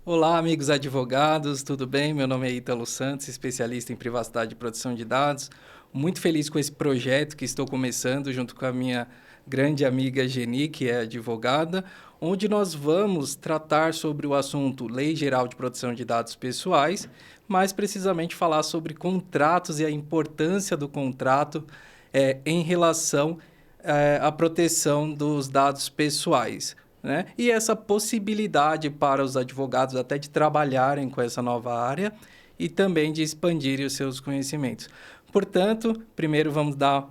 Olá, amigos advogados, tudo bem? Meu nome é Ítalo Santos, especialista em privacidade e proteção de dados. Muito feliz com esse projeto que estou começando junto com a minha grande amiga Geni, que é advogada, onde nós vamos tratar sobre o assunto Lei Geral de Proteção de Dados Pessoais, mais precisamente falar sobre contratos e a importância do contrato em relação à proteção dos dados pessoais. Né? E essa possibilidade para os advogados até de trabalharem com essa nova área e também de expandirem os seus conhecimentos. Portanto, primeiro vamos dar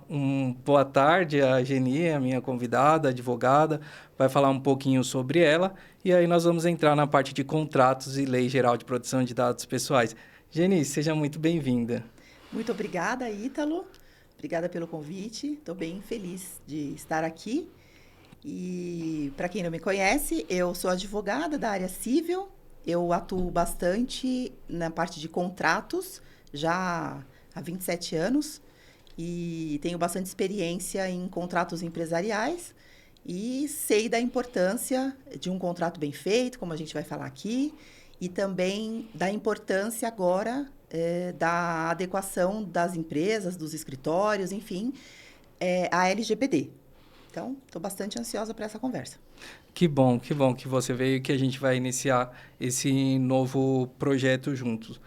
boa tarde à Geni, a minha convidada, advogada, vai falar um pouquinho sobre ela e aí nós vamos entrar na parte de contratos e Lei Geral de Proteção de Dados Pessoais. Geni, seja muito bem-vinda. Muito obrigada, Ítalo. Obrigada pelo convite. Estou bem feliz de estar aqui. E para quem não me conhece, eu sou advogada da área civil. Eu atuo bastante na parte de contratos, já há 27 anos, e tenho bastante experiência em contratos empresariais e sei da importância de um contrato bem feito, como a gente vai falar aqui, e também da importância agora da adequação das empresas, dos escritórios, enfim, à LGPD. Então, estou bastante ansiosa para essa conversa. Que bom que você veio e que a gente vai iniciar esse novo projeto juntos.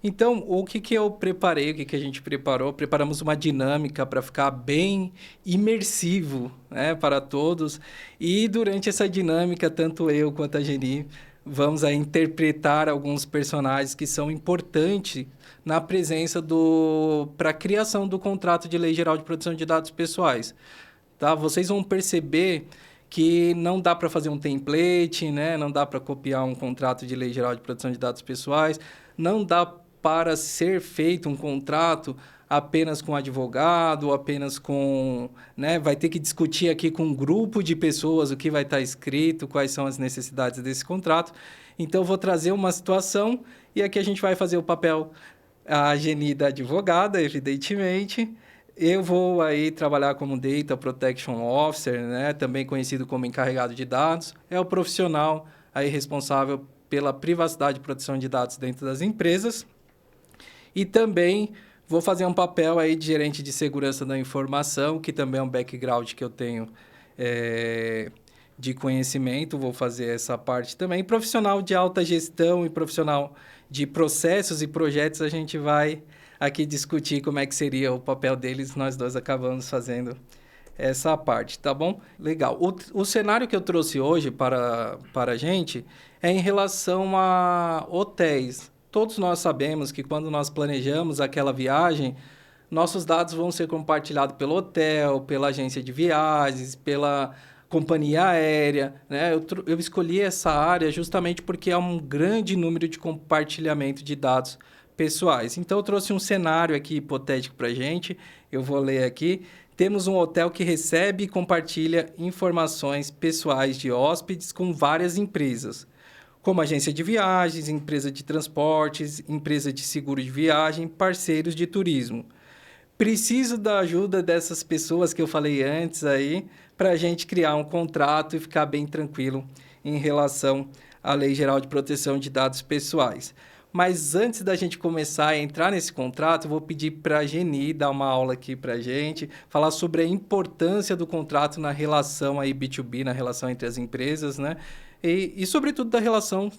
Então, o que eu preparei, o que a gente preparou? Preparamos uma dinâmica para ficar bem imersivo, né, para todos. E durante essa dinâmica, tanto eu quanto a Geni vamos a interpretar alguns personagens que são importantes na presença para a criação do contrato de Lei Geral de Proteção de Dados Pessoais. Tá? Vocês vão perceber que não dá para fazer um template, né? Não dá para copiar um contrato de Lei Geral de Proteção de Dados Pessoais, não dá para ser feito um contrato apenas com advogado, apenas com... né? Vai ter que discutir aqui com um grupo de pessoas o que vai estar escrito, quais são as necessidades desse contrato. Então, eu vou trazer uma situação e aqui a gente vai fazer o papel, a Geni da advogada, evidentemente. Eu vou aí trabalhar como Data Protection Officer, né? Também conhecido como encarregado de dados. É o profissional aí responsável pela privacidade e proteção de dados dentro das empresas. E também vou fazer um papel aí de gerente de segurança da informação, que também é um background que eu tenho de conhecimento. Vou fazer essa parte também. Profissional de alta gestão e profissional de processos e projetos, a gente vai aqui discutir como é que seria o papel deles. Nós dois acabamos fazendo essa parte, tá bom? Legal. O cenário que eu trouxe hoje para a gente é em relação a hotéis. Todos nós sabemos que quando nós planejamos aquela viagem, nossos dados vão ser compartilhados pelo hotel, pela agência de viagens, pela companhia aérea, né? Eu escolhi essa área justamente porque há um grande número de compartilhamento de dados pessoais. Então, eu trouxe um cenário aqui hipotético para a gente. Eu vou ler aqui. Temos um hotel que recebe e compartilha informações pessoais de hóspedes com várias empresas, como agência de viagens, empresa de transportes, empresa de seguro de viagem, parceiros de turismo. Preciso da ajuda dessas pessoas que eu falei antes aí, para a gente criar um contrato e ficar bem tranquilo em relação à Lei Geral de Proteção de Dados Pessoais. Mas antes da gente começar a entrar nesse contrato, eu vou pedir para a Geni dar uma aula aqui para a gente, falar sobre a importância do contrato na relação aí B2B, na relação entre as empresas, né? E sobretudo, da relação,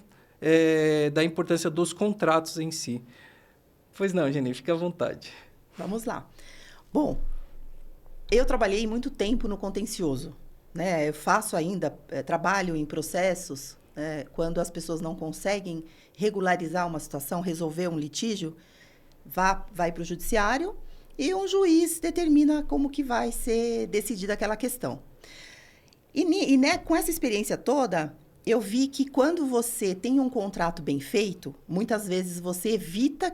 da importância dos contratos em si. Pois não, Geni, fique à vontade. Vamos lá. Bom, eu trabalhei muito tempo no contencioso, né? Eu faço ainda, trabalho em processos, quando as pessoas não conseguem regularizar uma situação, resolver um litígio, vai para o judiciário e um juiz determina como que vai ser decidida aquela questão. Né, com essa experiência toda, eu vi que quando você tem um contrato bem feito, muitas vezes você evita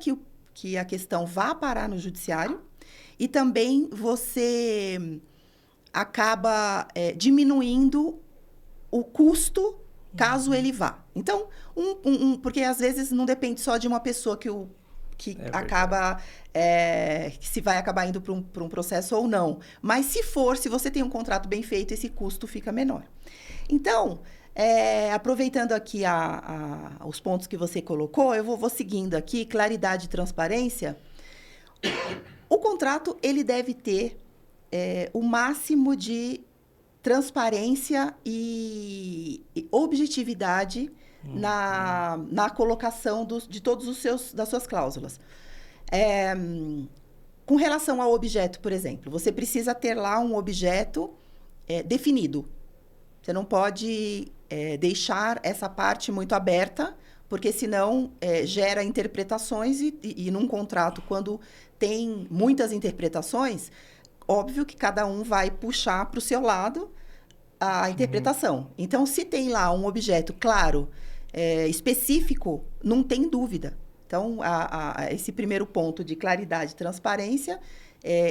que a questão vá parar no judiciário e também você acaba diminuindo o custo caso ele vá. Então, porque às vezes não depende só de uma pessoa que acaba, que se vai acabar indo para um processo ou não. Mas se você tem um contrato bem feito, esse custo fica menor. Então, Aproveitando aqui os pontos que você colocou, eu vou seguindo aqui, claridade e transparência. O contrato, ele deve ter o máximo de transparência e objetividade na colocação de todos das suas cláusulas. Com relação ao objeto, por exemplo, você precisa ter lá um objeto definido. Você não pode deixar essa parte muito aberta, porque senão gera interpretações e num contrato, quando tem muitas interpretações, óbvio que cada um vai puxar para o seu lado a interpretação. Então, se tem lá um objeto claro, específico, não tem dúvida. Então, esse primeiro ponto de claridade e transparência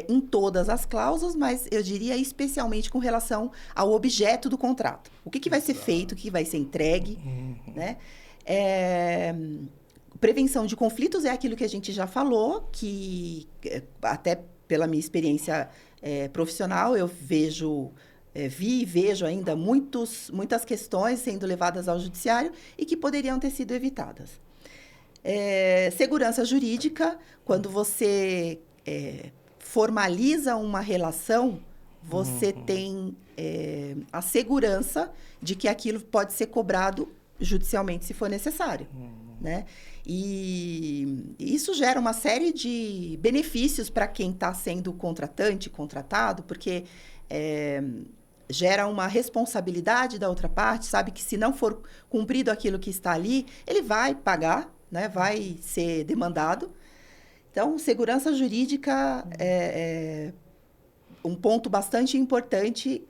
em todas as cláusulas, mas eu diria especialmente com relação ao objeto do contrato. O que vai ser feito, o que vai ser entregue, né? Prevenção de conflitos é aquilo que a gente já falou, que até pela minha experiência profissional, eu vi e vejo ainda muitas questões sendo levadas ao judiciário e que poderiam ter sido evitadas. Segurança jurídica, quando você formaliza uma relação, você tem a segurança de que aquilo pode ser cobrado judicialmente, se for necessário, né? E isso gera uma série de benefícios para quem está sendo contratado, porque gera uma responsabilidade da outra parte, sabe que se não for cumprido aquilo que está ali, ele vai pagar, né? Vai ser demandado. Então, segurança jurídica é um ponto bastante importante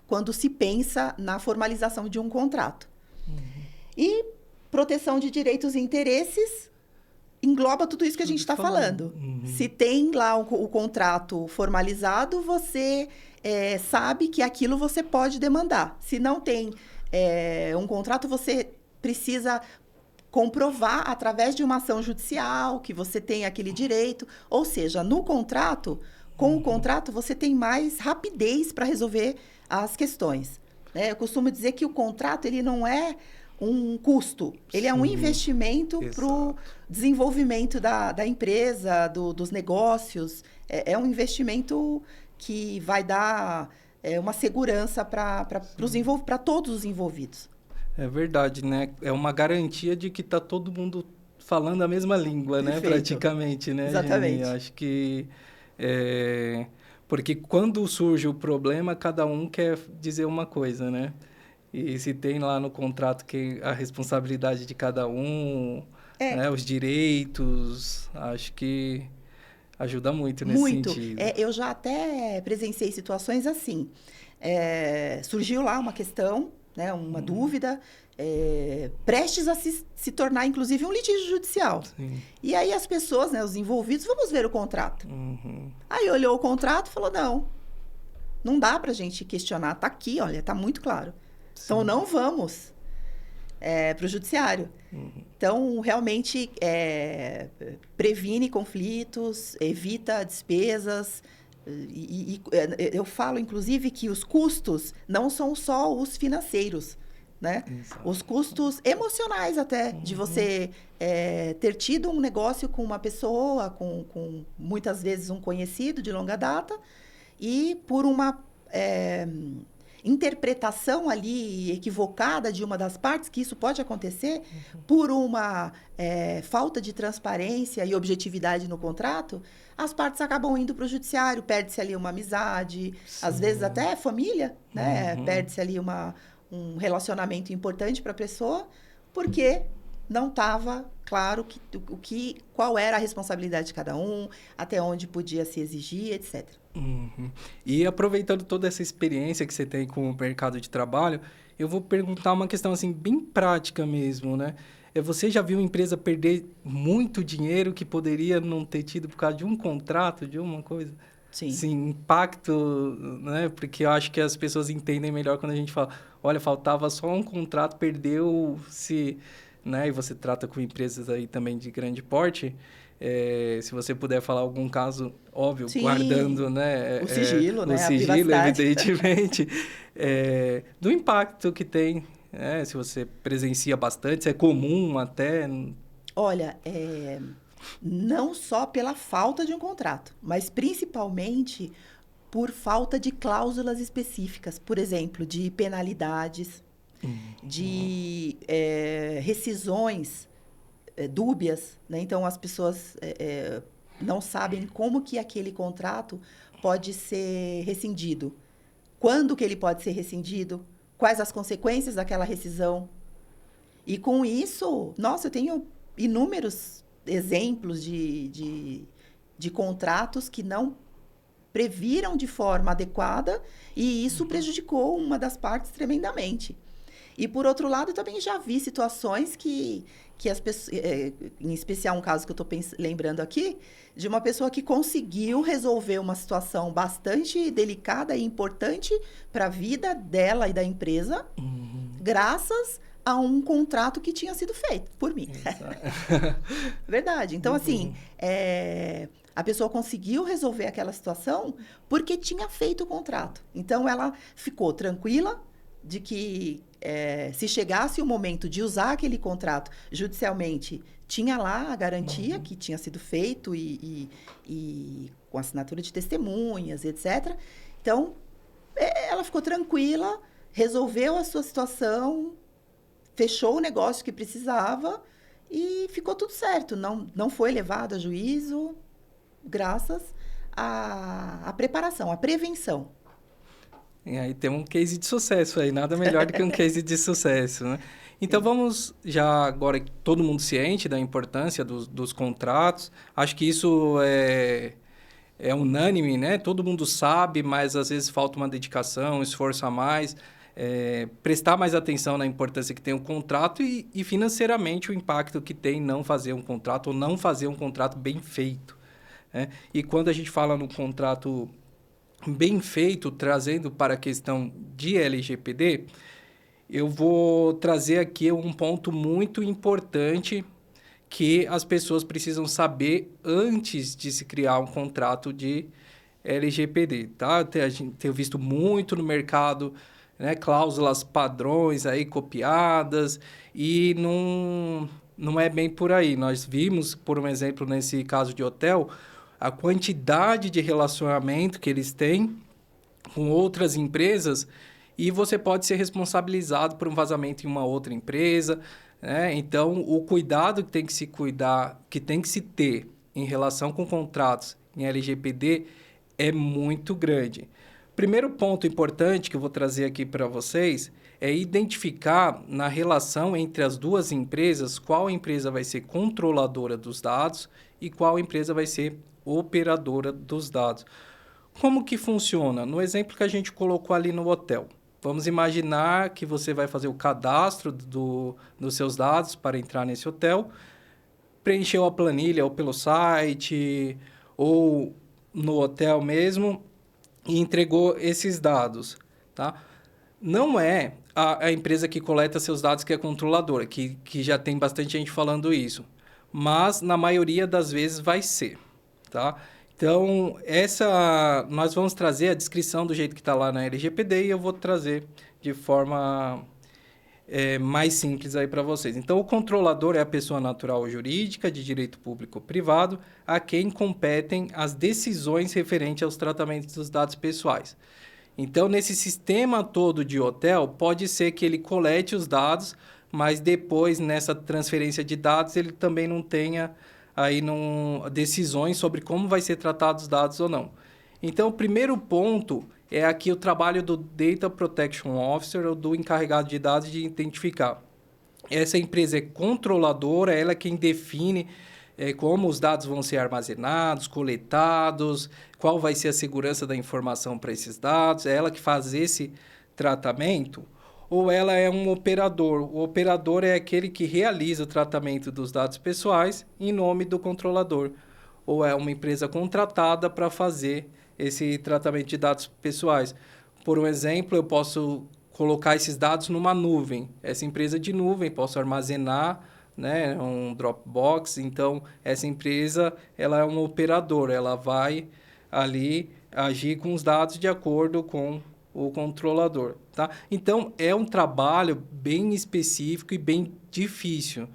quando se pensa na formalização de um contrato. E proteção de direitos e interesses engloba tudo isso que a gente está falando. Se tem lá o contrato formalizado, você sabe que aquilo você pode demandar. Se não tem um contrato, você precisa comprovar através de uma ação judicial que você tem aquele direito. Ou seja, no contrato, com o contrato, você tem mais rapidez para resolver as questões. Eu costumo dizer que o contrato ele não é um custo, ele é um investimento para o desenvolvimento da empresa, dos negócios. É um investimento que vai dar uma segurança para todos os envolvidos. É verdade, né? É uma garantia de que está todo mundo falando a mesma língua, né? Praticamente, né? Exatamente. Geni? Acho que... Porque quando surge o problema, cada um quer dizer uma coisa, né? E se tem lá no contrato que a responsabilidade de cada um, né? Os direitos, acho que ajuda muito nesse sentido. Eu já até presenciei situações assim. Surgiu lá uma questão, né? Uma dúvida, prestes a se tornar, inclusive, um litígio judicial. Sim. E aí as pessoas, né? Os envolvidos, vamos ver o contrato. Aí olhou o contrato e falou, não dá pra gente questionar, tá aqui, olha, tá muito claro. Sim. Então, não vamos para o judiciário. Então, realmente, previne conflitos, evita despesas. E eu falo, inclusive, que os custos não são só os financeiros, né? Os custos emocionais até, de você ter tido um negócio com uma pessoa, com muitas vezes um conhecido de longa data, e por uma interpretação ali equivocada de uma das partes, que isso pode acontecer, por uma falta de transparência e objetividade no contrato, as partes acabam indo para o judiciário, perde-se ali uma amizade, sim, às vezes até família, né? Perde-se ali um relacionamento importante para a pessoa, porque não estava claro qual era a responsabilidade de cada um, até onde podia se exigir, etc. E aproveitando toda essa experiência que você tem com o mercado de trabalho, eu vou perguntar uma questão assim bem prática mesmo, né? Você já viu uma empresa perder muito dinheiro que poderia não ter tido por causa de um contrato, de uma coisa? Sim. Sim, impacto, né? Porque eu acho que as pessoas entendem melhor quando a gente fala, olha, faltava só um contrato, perdeu-se, né? E você trata com empresas aí também de grande porte. Se você puder falar algum caso, óbvio, sim, guardando, né? O sigilo, né? O sigilo, evidentemente. Do impacto que tem Se você presencia bastante, se é comum até... Olha, não só pela falta de um contrato, mas principalmente por falta de cláusulas específicas, por exemplo, de penalidades, de rescisões dúbias, né? Então, as pessoas não sabem como que aquele contrato pode ser rescindido, quando que ele pode ser rescindido, quais as consequências daquela rescisão. E com isso, nossa, eu tenho inúmeros exemplos de contratos que não previram de forma adequada e isso prejudicou uma das partes tremendamente. E, por outro lado, eu também já vi situações que as pessoas... em especial, um caso que eu estou lembrando aqui, de uma pessoa que conseguiu resolver uma situação bastante delicada e importante para a vida dela e da empresa, graças a um contrato que tinha sido feito por mim. Verdade. Então, assim, a pessoa conseguiu resolver aquela situação porque tinha feito o contrato. Então, ela ficou tranquila de que se chegasse o momento de usar aquele contrato judicialmente, tinha lá a garantia que tinha sido feito e com assinatura de testemunhas, etc. Então, ela ficou tranquila, resolveu a sua situação, fechou o negócio que precisava e ficou tudo certo. Não foi levado a juízo, graças à preparação, à prevenção. E aí tem um case de sucesso aí, nada melhor do que um case de sucesso, né? Então, vamos já agora, todo mundo ciente da importância dos contratos, acho que isso é unânime, né? Todo mundo sabe, mas às vezes falta uma dedicação, um esforço a mais, prestar mais atenção na importância que tem o contrato e financeiramente o impacto que tem não fazer um contrato ou não fazer um contrato bem feito, né? E quando a gente fala no contrato bem feito, trazendo para a questão de LGPD, eu vou trazer aqui um ponto muito importante que as pessoas precisam saber antes de se criar um contrato de LGPD, tá? A gente tem visto muito no mercado, né, cláusulas padrões aí copiadas e não é bem por aí. Nós vimos, por um exemplo, nesse caso de hotel, a quantidade de relacionamento que eles têm com outras empresas e você pode ser responsabilizado por um vazamento em uma outra empresa, né? Então, o cuidado que tem que se cuidar, que tem que se ter em relação com contratos em LGPD é muito grande. Primeiro ponto importante que eu vou trazer aqui para vocês é identificar na relação entre as duas empresas qual empresa vai ser controladora dos dados e qual empresa vai ser operadora dos dados. Como que funciona? No exemplo que a gente colocou ali no hotel. Vamos imaginar que você vai fazer o cadastro dos seus dados para entrar nesse hotel, preencheu a planilha ou pelo site ou no hotel mesmo e entregou esses dados, tá? Não é a empresa que coleta seus dados que é controladora, que já tem bastante gente falando isso, mas na maioria das vezes vai ser, tá? Então, nós vamos trazer a descrição do jeito que está lá na LGPD e eu vou trazer de forma mais simples aí para vocês. Então, o controlador é a pessoa natural ou jurídica de direito público ou privado a quem competem as decisões referentes aos tratamentos dos dados pessoais. Então, nesse sistema todo de hotel, pode ser que ele colete os dados, mas depois, nessa transferência de dados, ele também não tenha aí decisões sobre como vai ser tratado os dados ou não. Então, o primeiro ponto é aqui o trabalho do Data Protection Officer, ou do encarregado de dados, de identificar. Essa empresa é controladora, ela é quem define como os dados vão ser armazenados, coletados, qual vai ser a segurança da informação para esses dados, é ela que faz esse tratamento, ou ela é um operador. O operador é aquele que realiza o tratamento dos dados pessoais em nome do controlador, ou é uma empresa contratada para fazer esse tratamento de dados pessoais. Por um exemplo, eu posso colocar esses dados numa nuvem. Essa empresa de nuvem, posso armazenar, né, um Dropbox. Então, essa empresa ela é uma operadora, ela vai ali agir com os dados de acordo com o controlador. tá? Então, é um trabalho bem específico e bem difícil,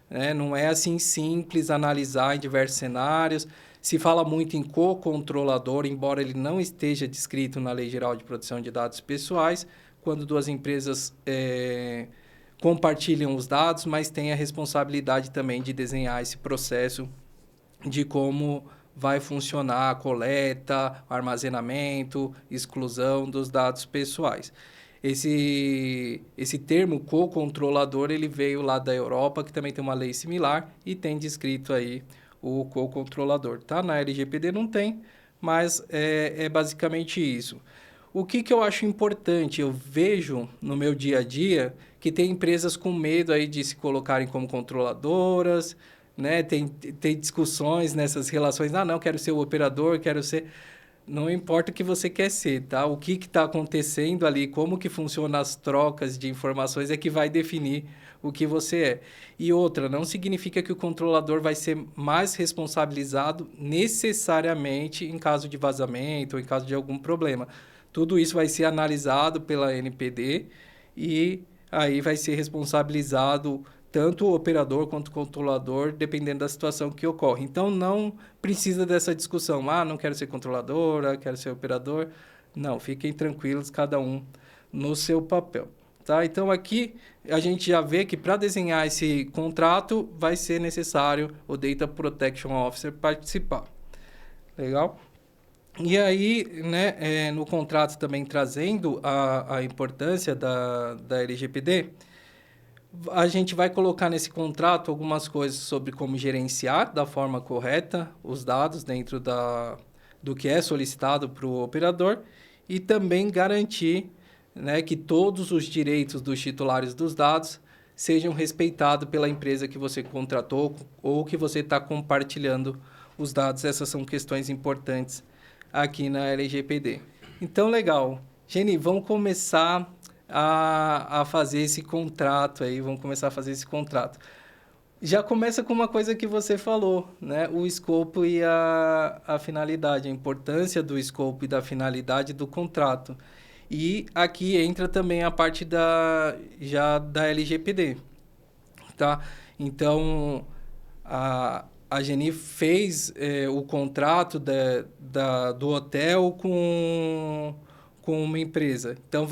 né? Não é assim simples analisar em diversos cenários. Se fala muito em co-controlador, embora ele não esteja descrito na Lei Geral de Proteção de Dados Pessoais, quando duas empresas compartilham os dados, mas têm a responsabilidade também de desenhar esse processo de como vai funcionar a coleta, armazenamento, exclusão dos dados pessoais. Esse termo co-controlador, ele veio lá da Europa, que também tem uma lei similar e tem descrito aí o co-controlador. Tá? Na LGPD não tem, mas é basicamente isso. O que eu acho importante? Eu vejo no meu dia a dia que tem empresas com medo aí de se colocarem como controladoras, né? Tem discussões nessas relações. Ah, não, quero ser o operador, quero ser... Não importa o que você quer ser, tá? O que está acontecendo ali, como que funcionam as trocas de informações é que vai definir o que você é. E outra, não significa que o controlador vai ser mais responsabilizado necessariamente em caso de vazamento ou em caso de algum problema. Tudo isso vai ser analisado pela NPD e aí vai ser responsabilizado tanto o operador quanto o controlador, dependendo da situação que ocorre. Então, não precisa dessa discussão. Ah, não quero ser controladora, quero ser operador. Não, fiquem tranquilos, cada um no seu papel. Tá? Então, aqui a gente já vê que para desenhar esse contrato vai ser necessário o Data Protection Officer participar. Legal? E aí, né, no contrato também trazendo a importância da LGPD, a gente vai colocar nesse contrato algumas coisas sobre como gerenciar da forma correta os dados dentro do que é solicitado para o operador e também garantir, né, que todos os direitos dos titulares dos dados sejam respeitados pela empresa que você contratou ou que você está compartilhando os dados. Essas são questões importantes aqui na LGPD. Então, legal. Geni, vamos começar a fazer esse contrato aí, vamos começar a fazer esse contrato. Já começa com uma coisa que você falou, né? O escopo e a finalidade, a importância do escopo e da finalidade do contrato. E aqui entra também a parte já da LGPD, tá? Então, a Geni fez o contrato do hotel com uma empresa. Então,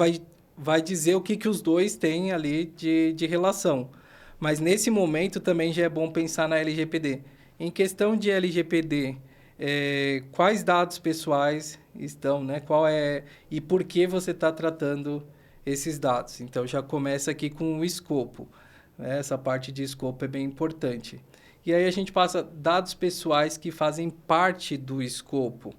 vai dizer o que os dois têm ali de relação. Mas, nesse momento, também já é bom pensar na LGPD. Em questão de LGPD, quais dados pessoais estão, né? E por que você está tratando esses dados? Então, já começa aqui com o escopo. Né? Essa parte de escopo é bem importante. E aí a gente passa dados pessoais que fazem parte do escopo.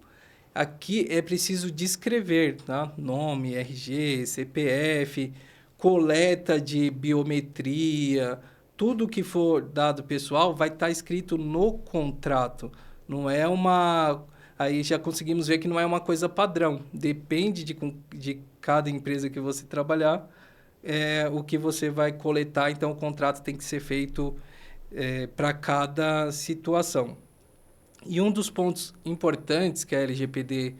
Aqui é preciso descrever, tá? Nome, RG, CPF, coleta de biometria, tudo que for dado pessoal vai estar escrito no contrato. Não é uma... Aí já conseguimos ver que não é uma coisa padrão. Depende de cada empresa que você trabalhar, o que você vai coletar. Então, o contrato tem que ser feito para cada situação. E um dos pontos importantes que a LGPD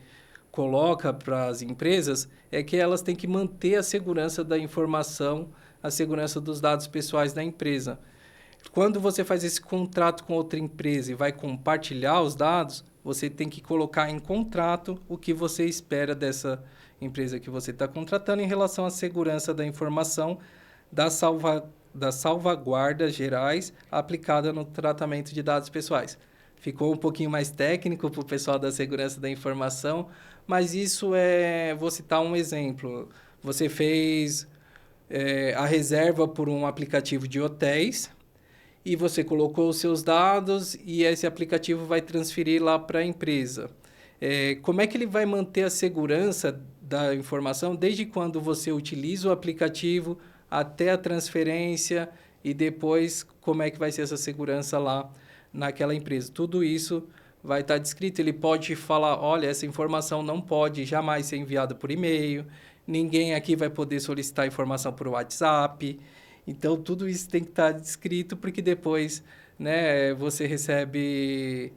coloca para as empresas é que elas têm que manter a segurança da informação, a segurança dos dados pessoais da empresa. Quando você faz esse contrato com outra empresa e vai compartilhar os dados, você tem que colocar em contrato o que você espera dessa empresa que você está contratando em relação à segurança da informação, das salvaguardas gerais aplicadas no tratamento de dados pessoais. Ficou um pouquinho mais técnico para o pessoal da segurança da informação, mas isso vou citar um exemplo. Você fez a reserva por um aplicativo de hotéis e você colocou os seus dados e esse aplicativo vai transferir lá para a empresa. Como é que ele vai manter a segurança da informação desde quando você utiliza o aplicativo até a transferência e depois como é que vai ser essa segurança lá naquela empresa? Tudo isso vai estar descrito. Ele pode falar, olha, essa informação não pode jamais ser enviada por e-mail, ninguém aqui vai poder solicitar informação por WhatsApp. Então, tudo isso tem que estar descrito, porque depois, né, você recebe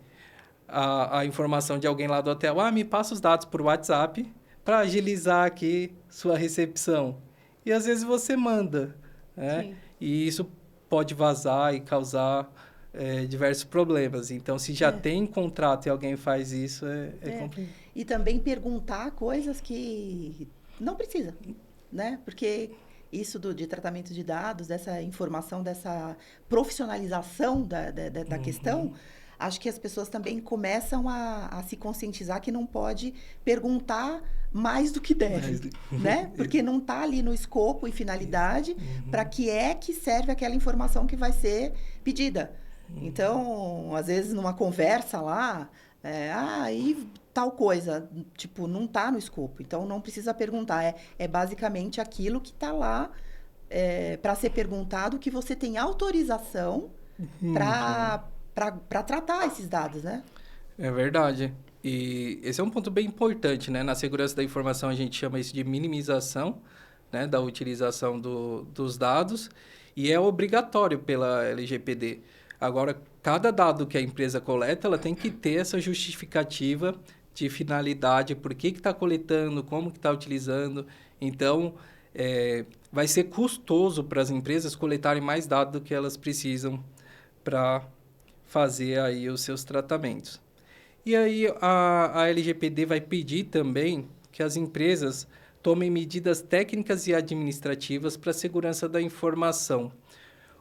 a informação de alguém lá do hotel. Ah, me passa os dados por WhatsApp para agilizar aqui sua recepção. e às vezes você manda, né? Sim. E isso pode vazar e causar diversos problemas. Então, se já É. tem contrato e alguém faz isso, é É. complicado. E também perguntar coisas que não precisa, né? Porque isso de tratamento de dados, dessa informação, dessa profissionalização da questão, acho que as pessoas também começam a se conscientizar que não pode perguntar mais do que deve, né? Porque não está ali no escopo e finalidade para que é que serve aquela informação que vai ser pedida. Então, às vezes, numa conversa lá, e tal coisa, tipo, não está no escopo. Então, não precisa perguntar. É basicamente aquilo que está lá para ser perguntado, que você tem autorização para tratar esses dados, né? É verdade. E esse é um ponto bem importante, né? Na segurança da informação, a gente chama isso de minimização, né? Da utilização dos dados, e é obrigatório pela LGPD. Agora, cada dado que a empresa coleta, ela tem que ter essa justificativa de finalidade, por que está coletando, como que está utilizando. Então, vai ser custoso para as empresas coletarem mais dados do que elas precisam para fazer aí os seus tratamentos. E aí a LGPD vai pedir também que as empresas tomem medidas técnicas e administrativas para a segurança da informação.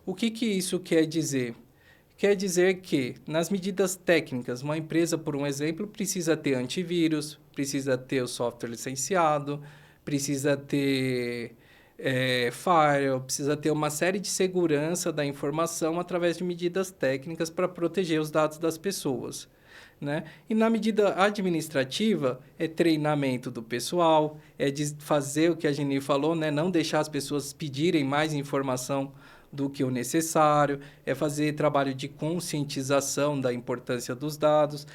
O que isso quer dizer? Quer dizer que, nas medidas técnicas, uma empresa, por um exemplo, precisa ter antivírus, precisa ter o software licenciado, precisa ter firewall, precisa ter uma série de segurança da informação através de medidas técnicas para proteger os dados das pessoas, né? E na medida administrativa, é treinamento do pessoal, é de fazer o que a Geni falou, né? Não deixar as pessoas pedirem mais informação do que o necessário, é fazer trabalho de conscientização da importância dos dados,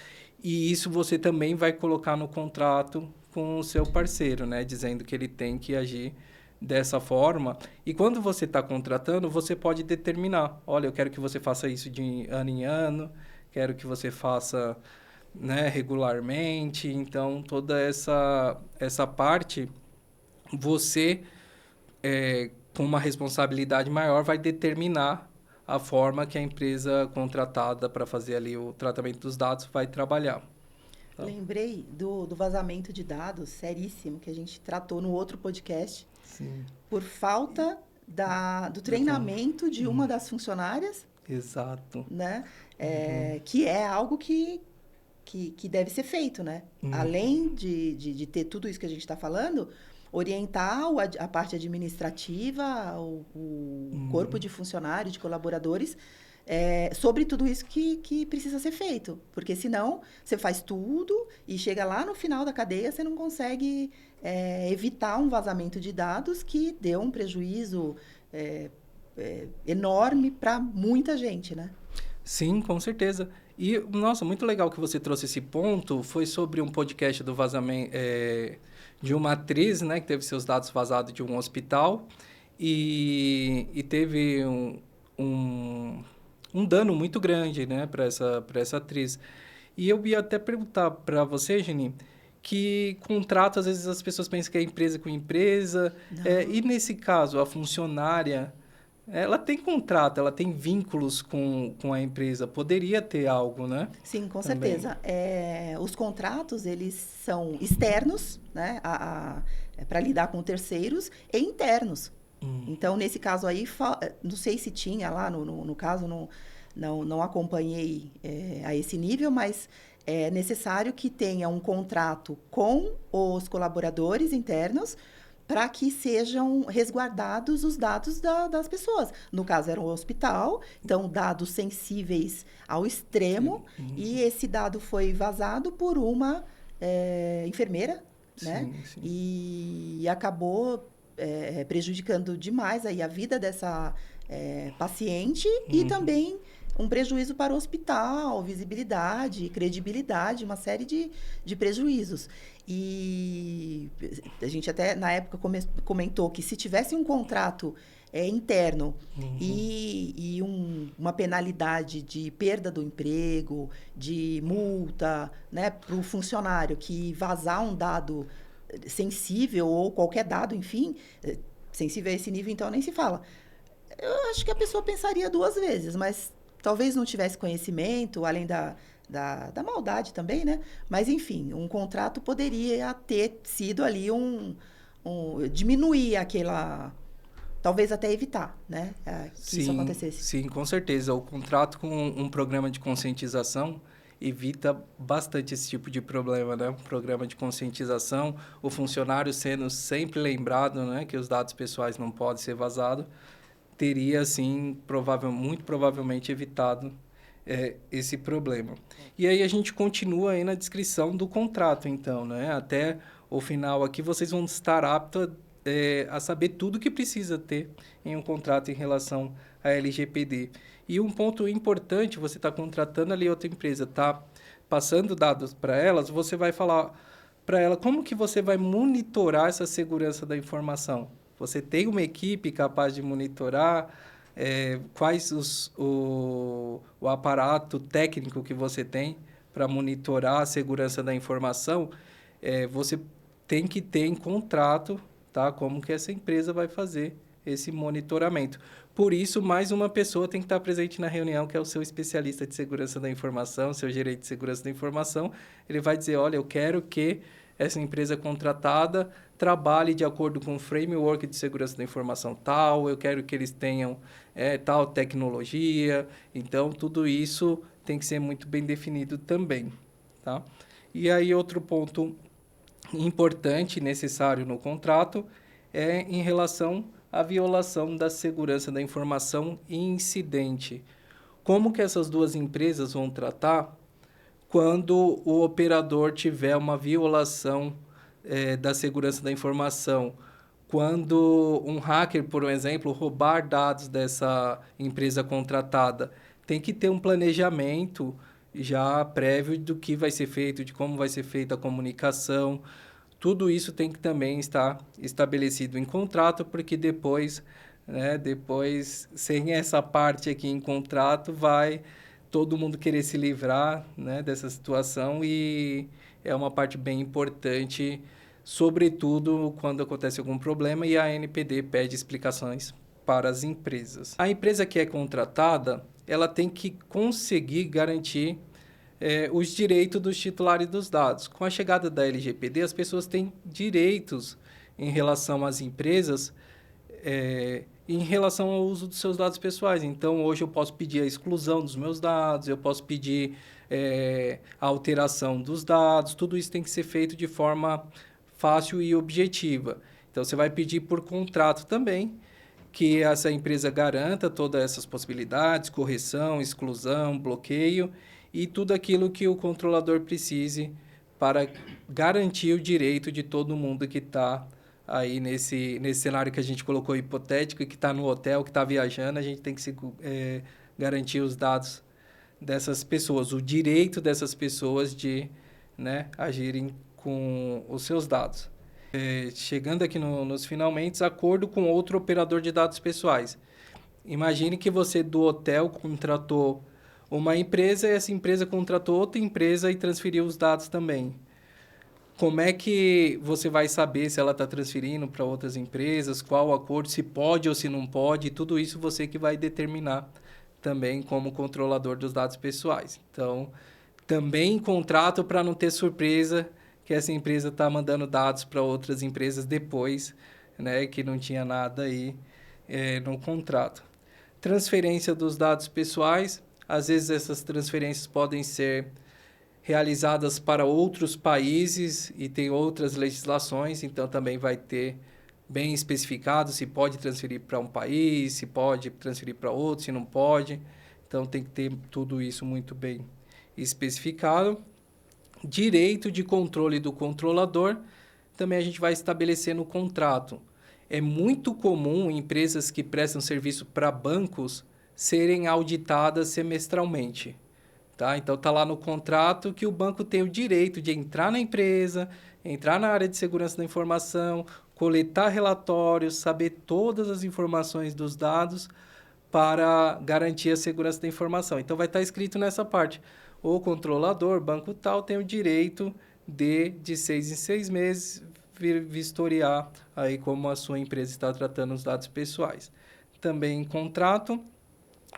e isso você também vai colocar no contrato com o seu parceiro, né? Dizendo que ele tem que agir dessa forma. E quando você está contratando, você pode determinar, olha, eu quero que você faça isso de ano em ano, quero que você faça, né, regularmente. Então, toda essa parte, você, com uma responsabilidade maior, vai determinar a forma que a empresa contratada para fazer ali o tratamento dos dados vai trabalhar. Então, lembrei do vazamento de dados seríssimo que a gente tratou no outro podcast, sim. por falta do treinamento de uma das funcionárias. Exato. Né? Que é algo que deve ser feito, né? Além de ter tudo isso que a gente está falando, orientar a parte administrativa, o corpo de funcionários, de colaboradores, sobre tudo isso que precisa ser feito. Porque senão você faz tudo e chega lá no final da cadeia, você não consegue evitar um vazamento de dados que deu um prejuízo enorme para muita gente, né? Sim, com certeza. E, nossa, muito legal que você trouxe esse ponto. Foi sobre um podcast do vazamento de uma atriz, né, que teve seus dados vazados de um hospital e teve um dano muito grande, né, para essa atriz. E eu ia até perguntar para você, Geni, que contrato, às vezes as pessoas pensam que é empresa com empresa, e nesse caso, a funcionária, ela tem contrato, ela tem vínculos com a empresa, poderia ter algo, né? Sim, com Também. certeza. Os contratos, eles são externos, né, para lidar com terceiros, e internos. Então, nesse caso aí, não sei se tinha lá, no caso, não acompanhei a esse nível, mas é necessário que tenha um contrato com os colaboradores internos para que sejam resguardados os dados das pessoas. No caso, era um hospital, então, dados sensíveis ao extremo, e esse dado foi vazado por uma enfermeira, né? Sim. E acabou prejudicando demais aí a vida dessa paciente e também um prejuízo para o hospital, visibilidade, credibilidade, uma série de prejuízos. E a gente até, na época, comentou que se tivesse um contrato interno e uma penalidade de perda do emprego, de multa, né, para o funcionário que vazar um dado sensível ou qualquer dado, enfim, sensível a esse nível, então nem se fala. Eu acho que a pessoa pensaria duas vezes, mas talvez não tivesse conhecimento, além da maldade também, né? Mas, enfim, um contrato poderia ter sido ali diminuir aquela... Talvez até evitar, né? Que isso Sim, acontecesse. sim, com certeza. O contrato com um programa de conscientização evita bastante esse tipo de problema, né? Um programa de conscientização, o funcionário sendo sempre lembrado, né, que os dados pessoais não podem ser vazados, teria, assim, muito provavelmente evitado esse problema. E aí a gente continua aí na descrição do contrato, então, né? Até o final aqui vocês vão estar aptos a saber tudo que precisa ter em um contrato em relação à LGPD. E um ponto importante, você está contratando ali outra empresa, está passando dados para elas, você vai falar para ela como que você vai monitorar essa segurança da informação. Você tem uma equipe capaz de monitorar quais o aparato técnico que você tem para monitorar a segurança da informação, você tem que ter em contrato, tá? Como que essa empresa vai fazer esse monitoramento. Por isso, mais uma pessoa tem que estar presente na reunião, que é o seu especialista de segurança da informação, seu gerente de segurança da informação. Ele vai dizer, olha, eu quero que essa empresa contratada trabalhe de acordo com o framework de segurança da informação tal, eu quero que eles tenham tal tecnologia. Então, tudo isso tem que ser muito bem definido também, tá? E aí, outro ponto importante e necessário no contrato é em relação à violação da segurança da informação e incidente. Como que essas duas empresas vão tratar quando o operador tiver uma violação da segurança da informação? Quando um hacker, por exemplo, roubar dados dessa empresa contratada, tem que ter um planejamento já prévio do que vai ser feito, de como vai ser feita a comunicação. Tudo isso tem que também estar estabelecido em contrato, porque depois, né, depois, sem essa parte aqui em contrato, vai todo mundo querer se livrar, né, dessa situação, e é uma parte bem importante, sobretudo quando acontece algum problema e a ANPD pede explicações para as empresas. A empresa que é contratada, ela tem que conseguir garantir os direitos dos titulares dos dados. Com a chegada da LGPD, as pessoas têm direitos em relação às empresas, em relação ao uso dos seus dados pessoais. Então, hoje eu posso pedir a exclusão dos meus dados, eu posso pedir a alteração dos dados, tudo isso tem que ser feito de forma fácil e objetiva. Então, você vai pedir por contrato também que essa empresa garanta todas essas possibilidades, correção, exclusão, bloqueio e tudo aquilo que o controlador precise para garantir o direito de todo mundo que está aí nesse cenário que a gente colocou hipotético, que está no hotel, que está viajando, a gente tem que garantir os dados dessas pessoas, o direito dessas pessoas de, né, agirem com os seus dados. Chegando aqui nos finalmente, acordo com outro operador de dados pessoais. Imagine que você do hotel contratou uma empresa e essa empresa contratou outra empresa e transferiu os dados também. Como é que você vai saber se ela está transferindo para outras empresas, qual o acordo, se pode ou se não pode, tudo isso você que vai determinar também como controlador dos dados pessoais. Então, também contrato para não ter surpresa que essa empresa está mandando dados para outras empresas depois, né, que não tinha nada aí no contrato. Transferência dos dados pessoais, às vezes essas transferências podem ser realizadas para outros países e tem outras legislações, então também vai ter bem especificado se pode transferir para um país, se pode transferir para outro, se não pode. Então tem que ter tudo isso muito bem especificado. Direito de controle do controlador, também a gente vai estabelecer no contrato. É muito comum empresas que prestam serviço para bancos serem auditadas semestralmente. Tá? Então, está lá no contrato que o banco tem o direito de entrar na empresa, entrar na área de segurança da informação, coletar relatórios, saber todas as informações dos dados para garantir a segurança da informação. Então, vai estar escrito nessa parte. O controlador, banco tal, tem o direito de 6 em 6 meses, vistoriar aí como a sua empresa está tratando os dados pessoais. Também contrato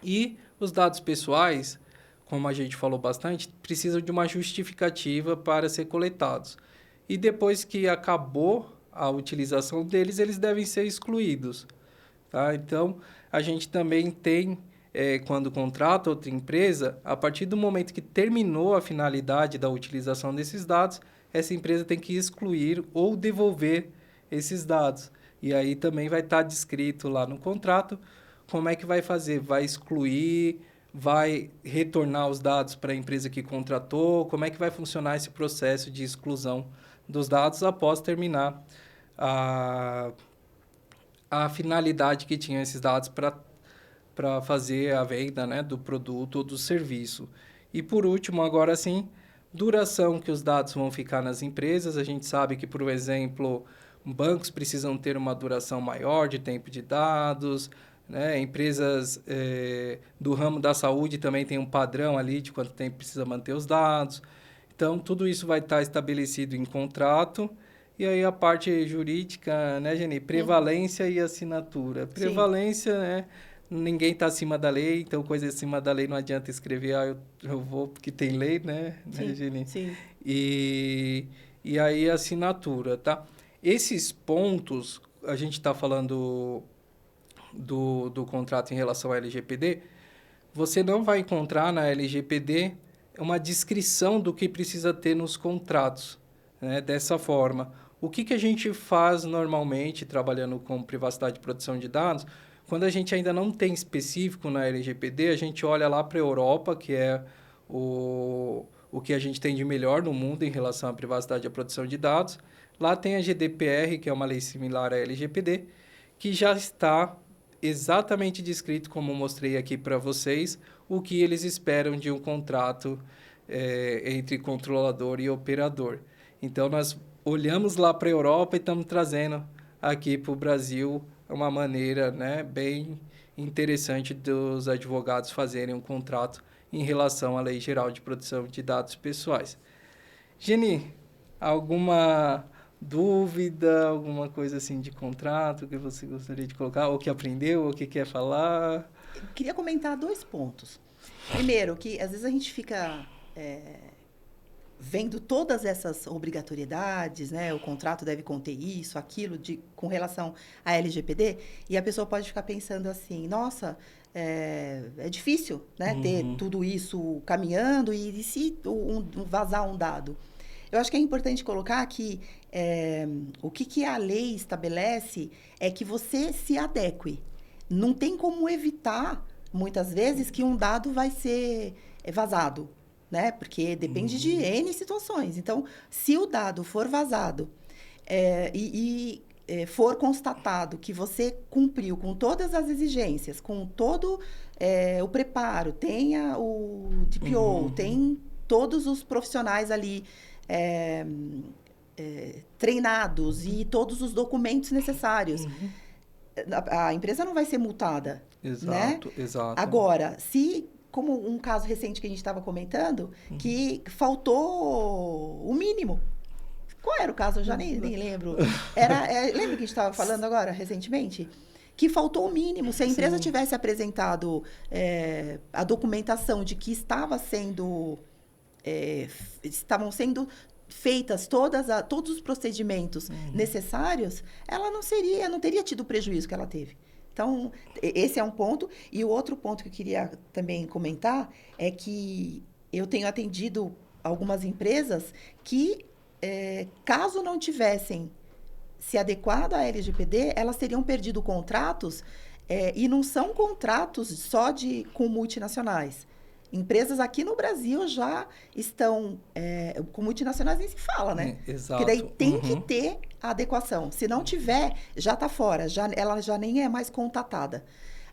e os dados pessoais, como a gente falou bastante, precisam de uma justificativa para ser coletados. E depois que acabou a utilização deles, eles devem ser excluídos. Tá? Então, a gente também tem, quando contrata outra empresa, a partir do momento que terminou a finalidade da utilização desses dados, essa empresa tem que excluir ou devolver esses dados. E aí também vai estar descrito lá no contrato como é que vai fazer. Vai excluir, vai retornar os dados para a empresa que contratou, como é que vai funcionar esse processo de exclusão dos dados após terminar a finalidade que tinham esses dados para fazer a venda, né, do produto ou do serviço. E por último, agora sim, duração que os dados vão ficar nas empresas. A gente sabe que, por exemplo, bancos precisam ter uma duração maior de tempo de dados, né? Empresas do ramo da saúde também tem um padrão ali de quanto tempo precisa manter os dados. Então, tudo isso vai estar estabelecido em contrato. E aí a parte jurídica, né, Geni? Prevalência e assinatura. Prevalência, né? Ninguém está acima da lei, então coisa acima da lei não adianta escrever, eu vou porque tem lei, né, Sim, Geni? sim. E aí a assinatura, tá? Esses pontos, a gente está falando do contrato em relação à LGPD, você não vai encontrar na LGPD uma descrição do que precisa ter nos contratos, né? Dessa forma. O que a gente faz normalmente, trabalhando com privacidade e proteção de dados, quando a gente ainda não tem específico na LGPD, a gente olha lá para a Europa, que é o que a gente tem de melhor no mundo em relação à privacidade e à proteção de dados. Lá tem a GDPR, que é uma lei similar à LGPD, que já está exatamente descrito, como eu mostrei aqui para vocês, o que eles esperam de um contrato entre controlador e operador. Então, nós olhamos lá para a Europa e estamos trazendo aqui para o Brasil uma maneira, né, bem interessante dos advogados fazerem um contrato em relação à Lei Geral de Proteção de Dados Pessoais. Geni, alguma dúvida, alguma coisa assim de contrato que você gostaria de colocar, ou que aprendeu, ou que quer falar? Eu queria comentar 2 pontos. Primeiro, que às vezes a gente fica vendo todas essas obrigatoriedades, né? O contrato deve conter isso, aquilo, com relação à LGPD, e a pessoa pode ficar pensando assim, nossa, é difícil, né? Ter tudo isso caminhando e se vazar um dado. Eu acho que é importante colocar que o que a lei estabelece é que você se adeque. Não tem como evitar, muitas vezes, que um dado vai ser vazado, né? Porque depende de N situações. Então, se o dado for vazado for constatado que você cumpriu com todas as exigências, com todo o preparo, tenha o DPO, tem todos os profissionais ali treinados e todos os documentos necessários, a empresa não vai ser multada. Exato, né? exato. Agora, se, como um caso recente que a gente estava comentando, que faltou o mínimo. Qual era o caso? Eu já nem lembro. Lembra que a gente estava falando agora, recentemente? Que faltou o mínimo. Se a empresa tivesse apresentado a documentação de que estavam sendo feitas todos os procedimentos necessários, ela não teria tido o prejuízo que ela teve. Então, esse é um ponto. E o outro ponto que eu queria também comentar é que eu tenho atendido algumas empresas que, caso não tivessem se adequado à LGPD, elas teriam perdido contratos, e não são contratos só com multinacionais. Empresas aqui no Brasil já estão com multinacionais, nem se fala, né? Exato. Porque daí tem que ter a adequação. Se não tiver, já está fora, ela já nem é mais contatada.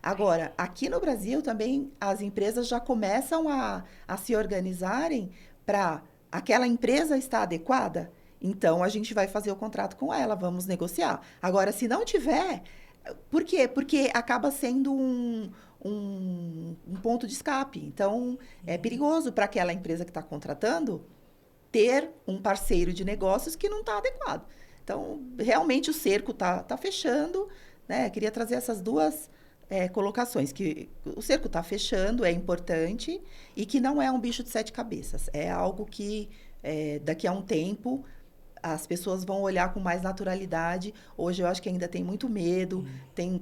Agora, aqui no Brasil também as empresas já começam a se organizarem para aquela empresa estar adequada, então a gente vai fazer o contrato com ela, vamos negociar. Agora, se não tiver, por quê? Porque acaba sendo um ponto de escape. Então, é perigoso para aquela empresa que está contratando ter um parceiro de negócios que não está adequado. Então, realmente o cerco tá fechando, né? Queria trazer essas duas colocações, que o cerco está fechando, é importante, e que não é um bicho de sete cabeças. É algo que, daqui a um tempo, as pessoas vão olhar com mais naturalidade. Hoje eu acho que ainda tem muito medo, tem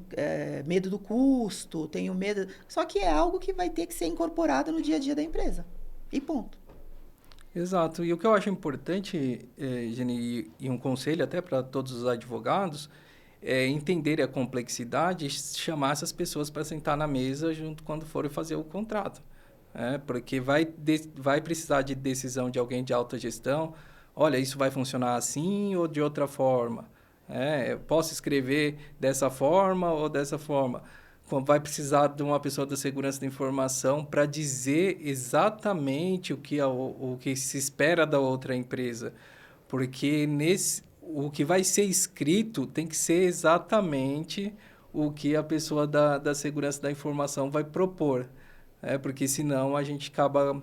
medo do custo, tem o medo... Só que é algo que vai ter que ser incorporado no dia a dia da empresa. E ponto. Exato. E o que eu acho importante, Geni, e um conselho até para todos os advogados, é entender a complexidade e chamar essas pessoas para sentar na mesa junto quando forem fazer o contrato. Porque vai precisar de decisão de alguém de alta gestão. Olha, isso vai funcionar assim ou de outra forma? Eu posso escrever dessa forma ou dessa forma? Vai precisar de uma pessoa da segurança da informação para dizer exatamente o que se espera da outra empresa. Porque o que vai ser escrito tem que ser exatamente o que a pessoa da segurança da informação vai propor. Porque senão a gente acaba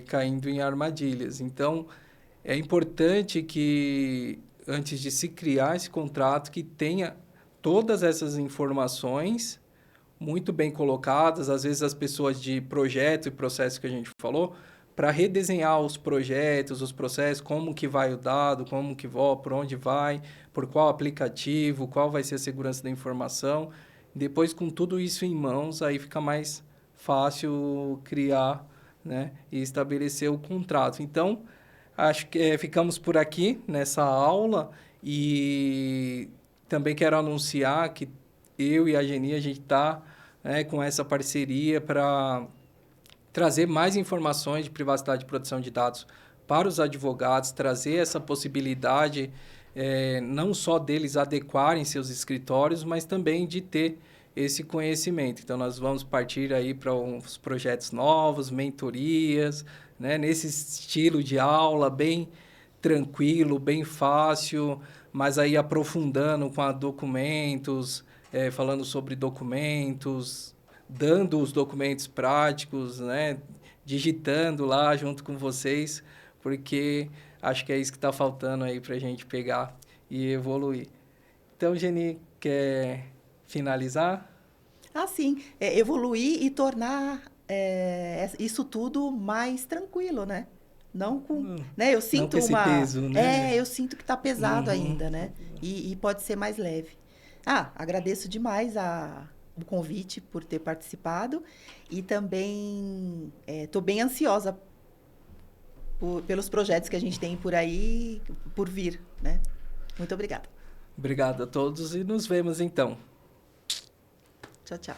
caindo em armadilhas. Então, é importante que, antes de se criar esse contrato, que tenha todas essas informações muito bem colocadas, às vezes as pessoas de projeto e processo que a gente falou, para redesenhar os projetos, os processos, como que vai o dado, como que vai, por onde vai, por qual aplicativo, qual vai ser a segurança da informação. Depois, com tudo isso em mãos, aí fica mais fácil criar, né, e estabelecer o contrato. Então, acho que ficamos por aqui nessa aula e também quero anunciar que eu e a Geni, a gente está com essa parceria para trazer mais informações de privacidade e proteção de dados para os advogados, trazer essa possibilidade não só deles adequarem seus escritórios, mas também de ter esse conhecimento. Então, nós vamos partir aí para uns projetos novos, mentorias, né, nesse estilo de aula bem tranquilo, bem fácil, mas aí aprofundando com documentos, falando sobre documentos, dando os documentos práticos, né, digitando lá junto com vocês, porque acho que é isso que está faltando aí para a gente pegar e evoluir. Então, Geni, quer finalizar? Sim. Evoluir e tornar isso tudo mais tranquilo, né? Não com... né? Eu Não sinto com esse peso, né? eu sinto que está pesado ainda, né? E pode ser mais leve. Agradeço demais o convite por ter participado e também estou bem ansiosa pelos projetos que a gente tem por aí, por vir, né? Muito obrigada. Obrigado a todos e nos vemos então. Tchau, tchau.